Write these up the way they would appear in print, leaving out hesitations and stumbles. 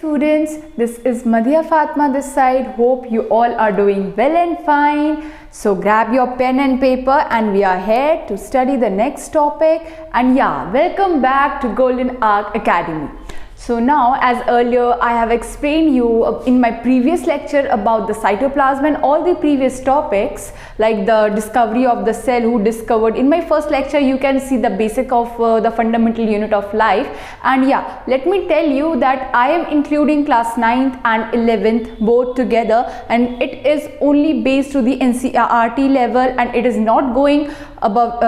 Students, this is Madhya Fatma this side. Hope you all are doing well and fine. So grab your pen and paper and we are here to study the next topic. And yeah, welcome back to Golden Arc Academy. So now, as earlier I have explained you in my previous lecture about the cytoplasm and all the previous topics like the discovery of the cell, who discovered. In my first lecture you can see the basic of the fundamental unit of life. And yeah, let me tell you that I am including class 9th and 11th both together, and it is only based to the NCERT level and it is not going above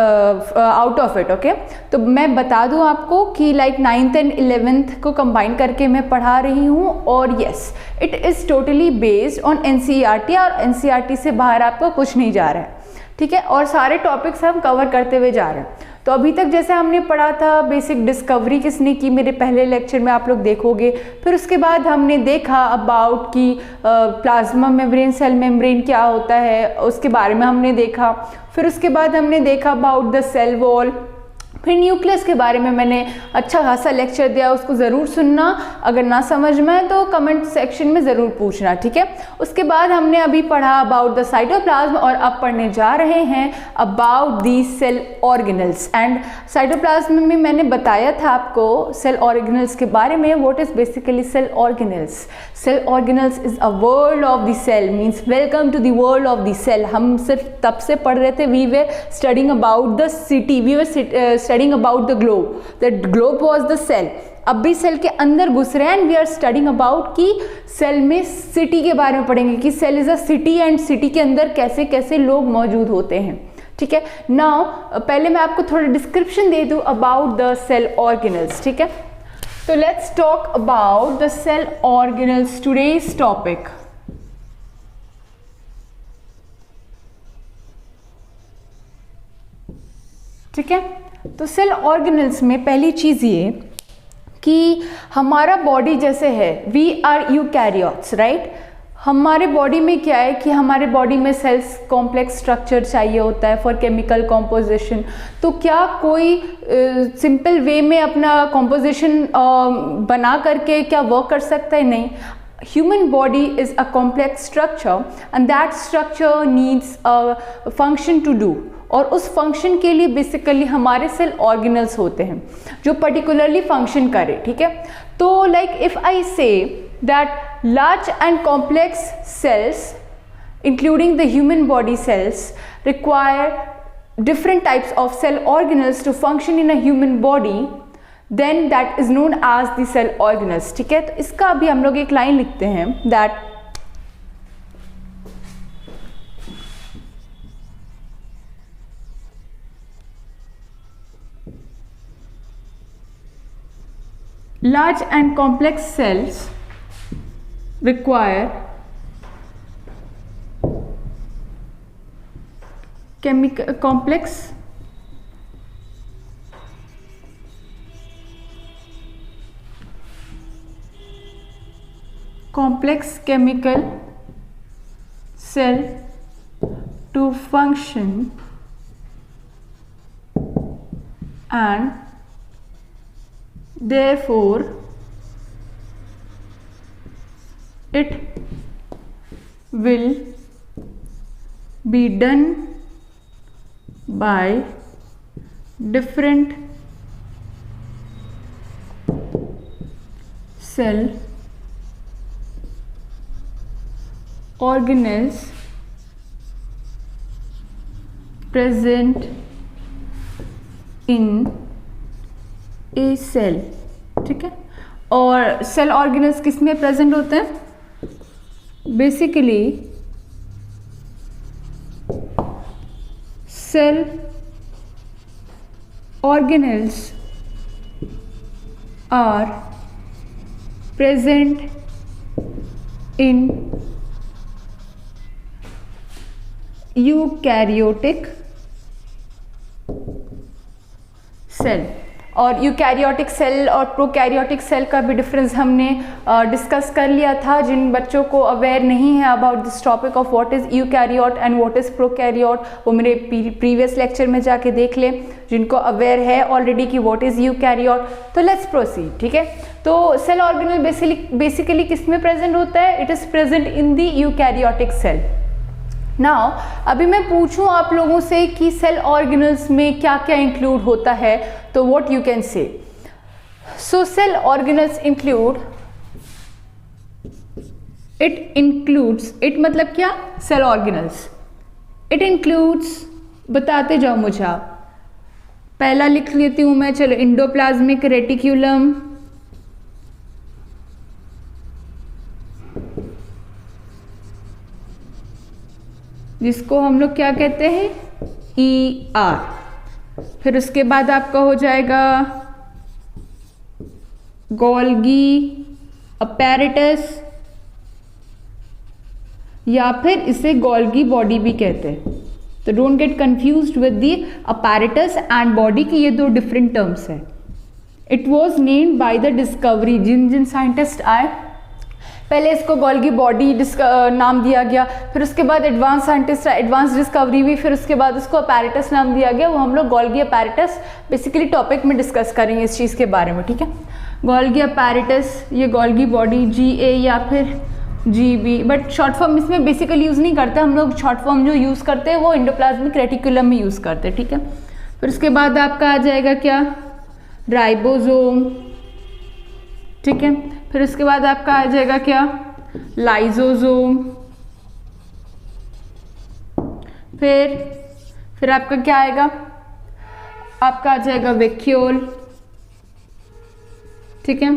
out of it. Okay, तो मैं बता दूं आपको कि like 9th and 11th को combine करके मैं पढ़ा रही हूँ, और yes it is totally based on NCERT, और NCERT से बाहर आपको कुछ नहीं जा रहा है, ठीक है। और सारे टॉपिक्स हम कवर करते हुए जा रहे हैं। तो अभी तक जैसे हमने पढ़ा था बेसिक डिस्कवरी किसने की, मेरे पहले लेक्चर में आप लोग देखोगे। फिर उसके बाद हमने देखा अबाउट कि प्लाज्मा मेम्ब्रेन, सेल मेम्ब्रेन क्या होता है, उसके बारे में हमने देखा। फिर उसके बाद हमने देखा अबाउट द सेल वॉल। फिर न्यूक्लियस के बारे में मैंने अच्छा खासा लेक्चर दिया, उसको ज़रूर सुनना। अगर ना समझ में आए तो कमेंट सेक्शन में ज़रूर पूछना, ठीक है। उसके बाद हमने अभी पढ़ा अबाउट द साइटोप्लाज्म, और अब पढ़ने जा रहे हैं about the cell organelles. And cytoplasm में मैंने बताया था आपको सेल ऑर्गेनल्स के बारे में। What is basically cell organelles? Cell organelles is a world of the cell, means welcome to the world of the cell. हम सिर्फ तब से पढ़ रहे थे, we were studying about the city, we were studying about the globe. The globe was the cell. अब भी cell के अंदर घुस रहे हैं, and we are studying about कि सेल में सिटी के बारे में पढ़ेंगे कि cell is a city, and city के अंदर कैसे कैसे लोग मौजूद होते हैं, ठीक है। नाउ पहले मैं आपको थोड़ा डिस्क्रिप्शन दे दूं अबाउट द सेल ऑर्गेनल्स, ठीक है। तो let's talk about the cell organelles today's topic. ठीक है, तो सेल ऑर्गेनल्स में पहली चीज़ ये कि हमारा बॉडी जैसे है, वी आर यूकैरियोट्स, राइट। हमारे बॉडी में क्या है कि हमारे बॉडी में सेल्स कॉम्प्लेक्स स्ट्रक्चर चाहिए होता है फॉर केमिकल कॉम्पोजिशन। तो क्या कोई सिंपल वे में अपना कॉम्पोजिशन बना करके क्या वर्क कर सकता है? नहीं। Human body is a complex structure and that structure needs a function to do, और उस फंक्शन के लिए बेसिकली हमारे सेल ऑर्गेनल्स होते हैं जो पर्टिकुलरली फंक्शन करे, ठीक है। तो like if I say that large and complex cells including the human body cells require different types of cell organelles to function in a human body, then that is known as the cell organelles, ठीक है। तो इसका अभी हम लोग एक line लिखते हैं that large and complex cells require complex chemical cell to function, and therefore it will be done by different cell organelles present in a cell, ठीक है। और सेल ऑर्गेनल्स किस में प्रेजेंट होते हैं? Basically cell organelles are present in eukaryotic cell। और eukaryotic cell और prokaryotic cell का भी डिफरेंस हमने डिस्कस कर लिया था। जिन बच्चों को अवेयर नहीं है about this topic of what is eukaryote and what is prokaryote, वो मेरे प्रीवियस लेक्चर में जाके देख लें। जिनको अवेयर है ऑलरेडी कि व्हाट इज़ यूकैरियोट, तो लेट्स प्रोसीड, ठीक है। तो सेल ऑर्गेनल बेसिकली किस में प्रेजेंट होता है? It is present in the eukaryotic cell. Now अभी मैं पूछूं आप लोगों से कि सेल ऑर्गेनल्स में क्या क्या इंक्लूड होता है, तो what you can say? So cell organelles include, it includes, it मतलब क्या? Cell organelles. इट इंक्लूड्स, बताते जाओ मुझे आप। पहला लिख लेती हूं मैं, चलो, एंडोप्लाज्मिक रेटिक्यूलम, जिसको हम लोग क्या कहते हैं? ER। फिर उसके बाद आपका हो जाएगा गोल्गी अपैरेटस, या फिर इसे गोल्गी बॉडी भी कहते हैं। तो don't get confused with the apparatus and body की ये दो डिफरेंट टर्म्स है। It was named by the discovery, जिन साइंटिस्ट आए पहले इसको गोल्गी बॉडी नाम दिया गया, फिर उसके बाद एडवांस साइंटिस्ट एडवांस डिस्कवरी हुई, फिर उसके बाद उसको अपैरेटस नाम दिया गया। वो हम लोग गोल्गी अपैरेटस बेसिकली टॉपिक में डिस्कस करेंगे इस चीज़ के बारे में, ठीक है? गोल्गी अपैरेटस, ये गोल्गी बॉडी, GA या फिर GB, बट शॉर्ट फॉर्म इसमें बेसिकली यूज़ नहीं करते हम लोग। शॉर्ट फॉर्म जो यूज़ करते हैं वो एंडोप्लाज्मिक रेटिकुलम में यूज़ करते हैं, ठीक है? फिर उसके बाद आपका आ जाएगा क्या? राइबोसोम, ठीक है? फिर उसके बाद आपका आ जाएगा क्या? लाइसोसोम। फिर आपका क्या आएगा? आपका आ जाएगा वैक्यूल, ठीक है?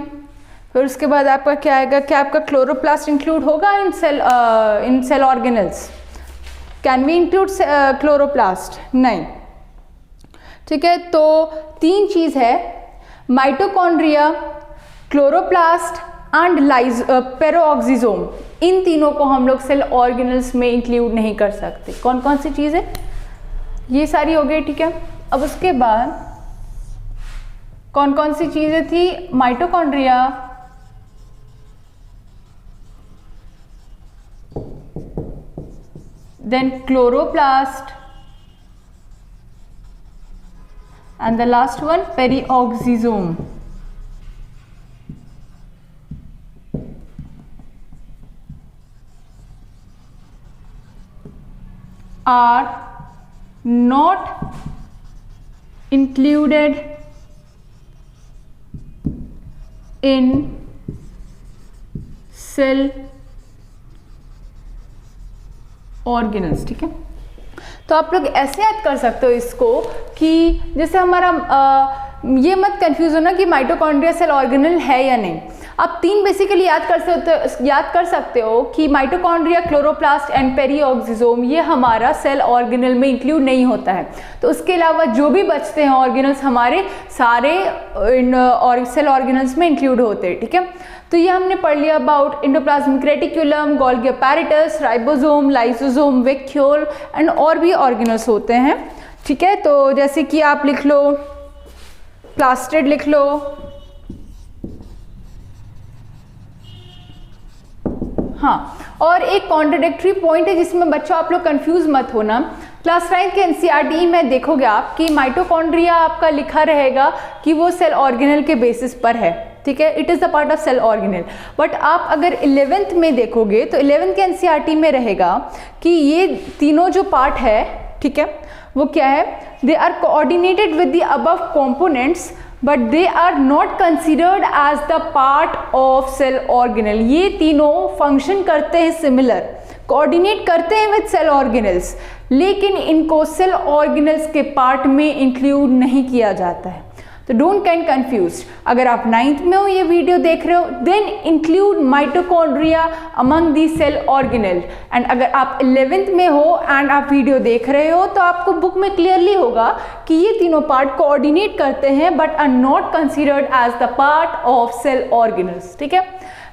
फिर उसके बाद आपका क्या आएगा? क्या आपका क्लोरोप्लास्ट इंक्लूड होगा in cell organelles? Can we include chloroplast? नहीं, ठीक है? तो 3 चीज है, माइटोकॉन्ड्रिया, क्लोरोप्लास्ट एंड पेरोऑक्सीसोम। इन तीनों को हम लोग सेल ऑर्गेनल्स में इंक्लूड नहीं कर सकते। कौन कौन सी चीज़ है? ये सारी हो गई, ठीक है? अब उसके बाद कौन कौन सी चीज़ें थी? Mitochondria, then chloroplast, and the last one peroxisome. are not included in cell organelles, ठीक है? तो आप लोग ऐसे याद कर सकते हो इसको कि जैसे हमारा ये मत कंफ्यूज होना कि माइटोकॉन्ड्रिया सेल ऑर्गेनल है या नहीं। आप 3 बेसिकली याद कर सकते हो कि माइटोकॉन्ड्रिया, क्लोरोप्लास्ट एंड पेरिऑक्सीसोम, ये हमारा सेल ऑर्गेनल में इंक्लूड नहीं होता है। तो उसके अलावा जो भी बचते हैं ऑर्गेनल्स हमारे सारे सेल ऑर्गेनल्स में इंक्लूड होते हैं, ठीक है? तो ये हमने पढ़ लिया about endoplasmic reticulum, Golgi apparatus, ribosome, lysosome, vacuole and और भी ऑर्गेनल्स होते हैं, ठीक है? तो जैसे कि आप लिख लो, प्लास्टिड लिख लो, हाँ। और एक कॉन्ट्राडिक्टरी पॉइंट है जिसमें बच्चों आप लोग कंफ्यूज मत होना। क्लास 9 के NCERT में देखोगे आप कि माइटोकॉन्ड्रिया आपका लिखा रहेगा कि वो सेल ऑर्गेनल के बेसिस पर है, ठीक है? It is the part of cell organelle. But आप अगर 11th में देखोगे तो 11th के NCERT में रहेगा कि ये तीनों जो पार्ट है, ठीक है, वो क्या है? They are coordinated with the above components but they are not considered as the part of cell organelle. ये तीनों फंक्शन करते हैं सिमिलर, कोऑर्डिनेट करते हैं विद सेल ऑर्गेनल्स, लेकिन इनको सेल ऑर्गेनल्स के पार्ट में इंक्लूड नहीं किया जाता है। तो डोंट गेट कंफ्यूज्ड। अगर आप 9th में हो, ये वीडियो देख रहे हो, then include mitochondria among the cell organelle. And अगर आप 11th में हो एंड आप वीडियो देख रहे हो तो आपको बुक में क्लियरली होगा कि ये तीनों पार्ट कोऑर्डिनेट करते हैं but are not considered as the part of cell organelles, ठीक है?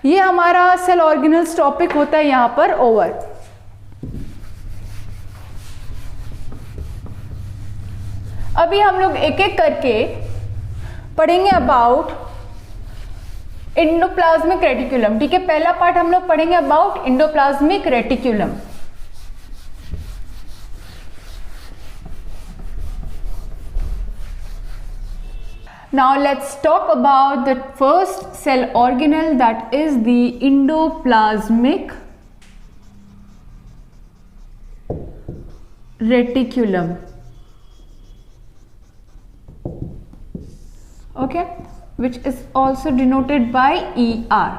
ये हमारा सेल ऑर्गेनल्स टॉपिक होता है यहाँ पर ओवर। अभी हम लोग एक एक करके पढ़ेंगे अबाउट एंडोप्लाज्मिक रेटिकुलम, ठीक है? पहला पार्ट हम लोग पढ़ेंगे about endoplasmic reticulum. Now let's talk about the first cell organelle, that is the endoplasmic reticulum. Okay, which is also denoted by ER.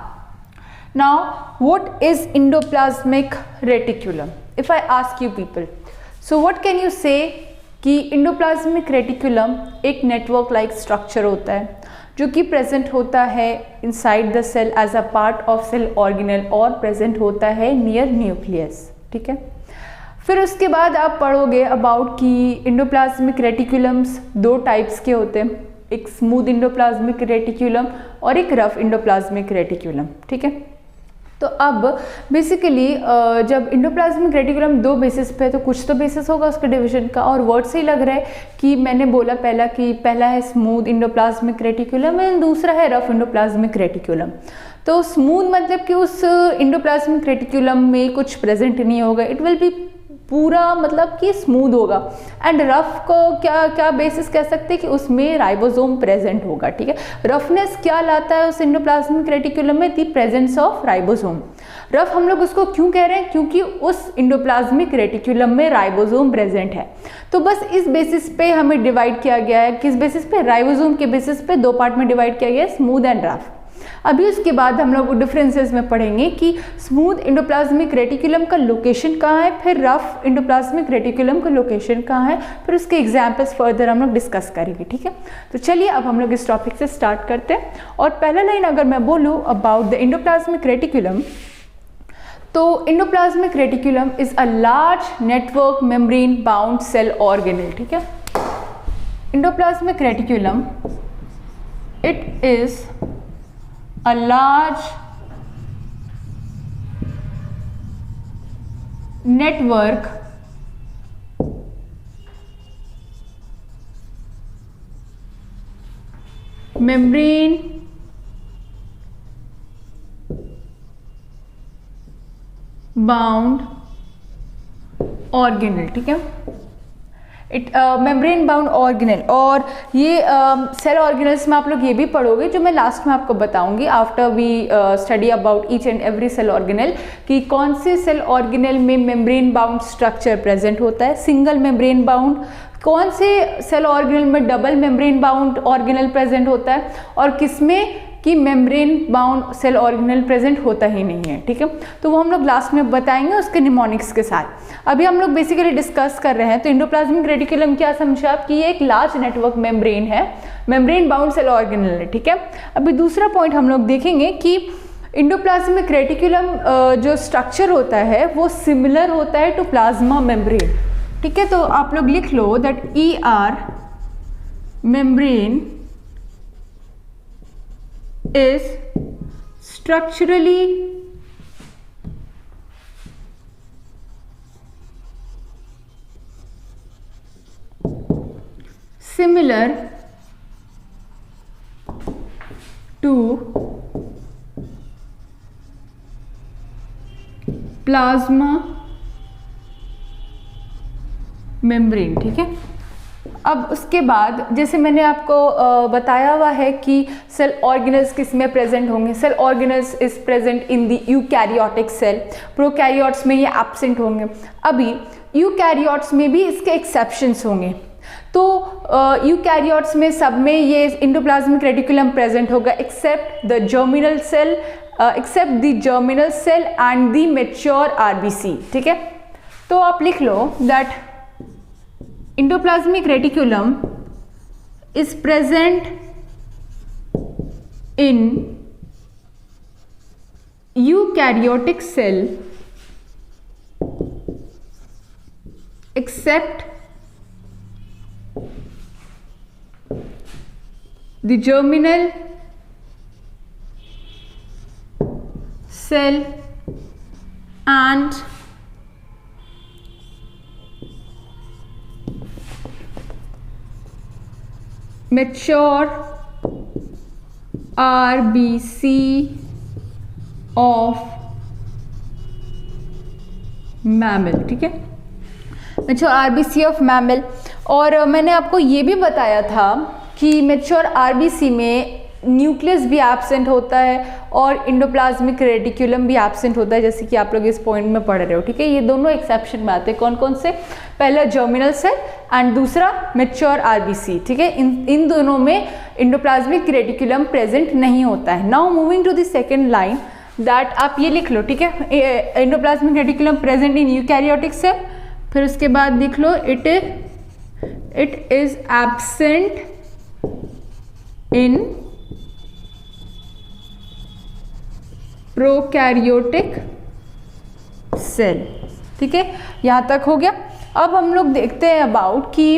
Now what is endoplasmic reticulum? If I ask you people, so what can you say कि endoplasmic reticulum एक network like structure होता है जो कि present होता है inside the cell as a part of cell organelle और present होता है नियर न्यूक्लियस, ठीक है। फिर उसके बाद आप पढ़ोगे अबाउट कि इंडोप्लाज्मिक रेटिकुलम्स दो टाइप्स के होते हैं, एक स्मूथ इंडोप्लाज्मिक रेटिकुलम और एक रफ इंडोप्लाज्मिक रेटिकुलम, ठीक है। तो अब बेसिकली जब इंडोप्लाज्मिक रेटिकुलम दो बेसिस पे, तो कुछ तो बेसिस होगा उसके डिवीजन का, और वर्ड से ही लग रहा है कि मैंने बोला पहला कि पहला है स्मूथ इंडोप्लाज्मिक रेटिकुलम एंड दूसरा है रफ इंडोप्लाज्मिक रेटिकुलम। तो स्मूथ मतलब कि उस इंडोप्लाज्मिक रेटिकुलम में कुछ प्रेजेंट नहीं होगा, इट विल बी पूरा मतलब कि स्मूथ होगा। एंड रफ को क्या बेसिस कह सकते हैं कि उसमें राइबोसोम प्रेजेंट होगा, ठीक है। रफनेस क्या लाता है उस इंडोप्लाज्मिक रेटिकुलम में? The presence of ribosome. Rough हम लोग उसको क्यों कह रहे हैं? क्योंकि उस इंडोप्लाज्मिक रेटिकुलम में राइबोसोम प्रेजेंट है। तो बस इस बेसिस पे हमें डिवाइड किया गया है, किस बेसिस पे? राइबोसोम के बेसिस पे दो पार्ट में डिवाइड किया गया है, स्मूथ एंड रफ। अभी उसके बाद हम लोग डिफरेंसेस में पढ़ेंगे कि स्मूथ इंडोप्लाज्मिक रेटिकुलम का लोकेशन कहाँ है, फिर रफ इंडोप्लाज्मिक रेटिकुलम का लोकेशन कहाँ है, फिर उसके एग्जाम्पल्स फर्दर हम लोग डिस्कस करेंगे, ठीक है। तो चलिए अब हम लोग इस टॉपिक से स्टार्ट करते हैं। और पहला लाइन अगर मैं बोलूँ अबाउट द इंडोप्लाज्मिक रेटिकुलम, तो endoplasmic reticulum is a large network membrane bound cell organelle, ठीक है। Endoplasmic reticulum it is a large network membrane bound organelle, ठीक है। मेम्ब्रेन बाउंड ऑर्गेनेल, और ये सेल ऑर्गेनल्स में आप लोग ये भी पढ़ोगे जो मैं लास्ट में आपको बताऊंगी after we study about each and every cell organelle, कि कौन से सेल ऑर्गेनेल में मेम्ब्रेन बाउंड स्ट्रक्चर प्रेजेंट होता है, सिंगल मेम्ब्रेन बाउंड, कौन से सेल ऑर्गेनेल में double membrane bound organelle present होता है, और किसमें कि membrane bound cell organelle present होता ही नहीं है, ठीक है। तो वो हम लोग लास्ट में बताएंगे उसके निमोनिक्स के साथ। अभी हम लोग बेसिकली डिस्कस कर रहे हैं। तो इंडोप्लाज्मिक रेटिकुलम क्या समझे आप कि ये एक लार्ज नेटवर्क मेम्ब्रेन है, मेम्ब्रेन बाउंड सेल ऑर्गेनेल है, ठीक है। अभी दूसरा पॉइंट हम लोग देखेंगे कि इंडोप्लाज्मिक रेटिकुलम जो स्ट्रक्चर होता है वो सिमिलर होता है टू प्लाज्मा मेम्ब्रेन, ठीक है। तो आप लोग लिख लो that ER membrane is structurally similar to plasma membrane, ठीक है। अब उसके बाद जैसे मैंने आपको बताया हुआ है कि सेल ऑर्गेनल्स किस में प्रेजेंट होंगे, cell organelles is present in the eukaryotic cell, prokaryotes में ये एब्सेंट होंगे। अभी यूकैरियोट्स में भी इसके एक्सेप्शंस होंगे। तो यूकैरियोट्स में सब में ये इंडोप्लाज्मिक रेटिकुलम प्रेजेंट होगा except the germinal cell, and the mature RBC, ठीक है। तो आप लिख लो that endoplasmic reticulum is present in eukaryotic cell except the germinal cell and mature RBC of mammal, ठीक है। mature RBC of mammal। और मैंने आपको ये भी बताया था कि मैच्योर आरबीसी में न्यूक्लियस भी एब्सेंट होता है और इंडोप्लाज्मिक रेटिकुलम भी एब्सेंट होता है, जैसे कि आप लोग इस पॉइंट में पढ़ रहे हो, ठीक है। ये दोनों एक्सेप्शन में आते हैं। कौन कौन से? पहला जर्मिनल सेल एंड दूसरा मैच्योर आरबीसी, ठीक है। इन दोनों में इंडोप्लाज्मिक रेटिकुलम प्रेजेंट नहीं होता है। Now moving to the second line, that आप ये लिख लो, ठीक है। Endoplasmic reticulum present in eukaryotic cell, फिर उसके बाद लिख लो it is absent in prokaryotic cell, ठीक है। यहाँ तक हो गया। अब हम लोग देखते हैं अबाउट कि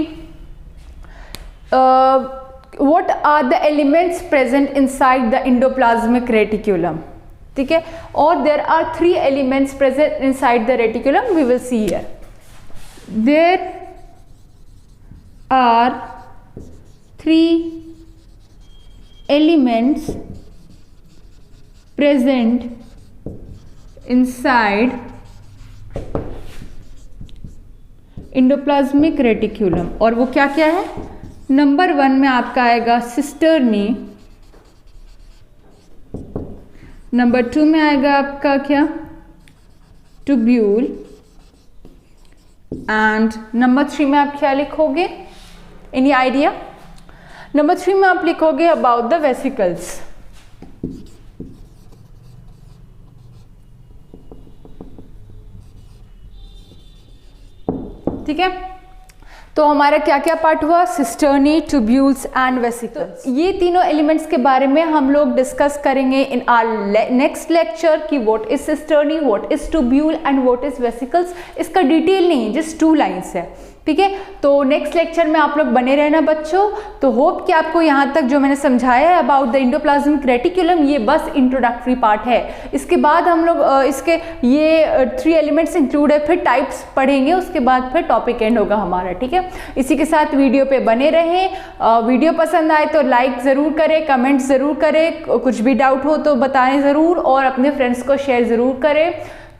what are the elements present inside the endoplasmic reticulum, ठीक है। और there are 3 elements present inside the reticulum, we will see here. There are 3 elements present inside endoplasmic reticulum, और वो क्या क्या है? नंबर 1 में आपका आएगा सिस्टर्नी, नंबर 2 में आएगा आपका क्या? ट्यूब्यूल, एंड नंबर 3 में आप क्या लिखोगे? Any idea? नंबर 3 में आप लिखोगे अबाउट द वेसिकल्स, ठीक है। तो हमारा क्या क्या पार्ट हुआ? Cisternae, tubules and vesicles. ये तीनों एलिमेंट्स के बारे में हम लोग डिस्कस करेंगे इन आवर नेक्स्ट लेक्चर कि what is cisternae, what is tubule and what is vesicles. इसका डिटेल नहीं है, जस्ट 2 लाइन्स है, ठीक है। तो नेक्स्ट लेक्चर में आप लोग बने रहना बच्चों। तो होप कि आपको यहाँ तक जो मैंने समझाया है अबाउट द इंडोप्लाज्मिक रेटिकुलम, ये बस इंट्रोडक्टरी पार्ट है। इसके बाद हम लोग इसके ये 3 एलिमेंट्स इंक्लूड है, फिर टाइप्स पढ़ेंगे, उसके बाद फिर टॉपिक एंड होगा हमारा, ठीक है। इसी के साथ वीडियो पे बने रहें। वीडियो पसंद आए तो लाइक ज़रूर करें, कमेंट ज़रूर करें, कुछ भी डाउट हो तो बताएं ज़रूर, और अपने फ्रेंड्स को शेयर ज़रूर करें।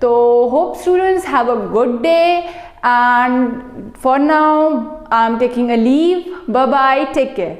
तो hope students have a good day, and for now I'm taking a leave. Bye bye, take care.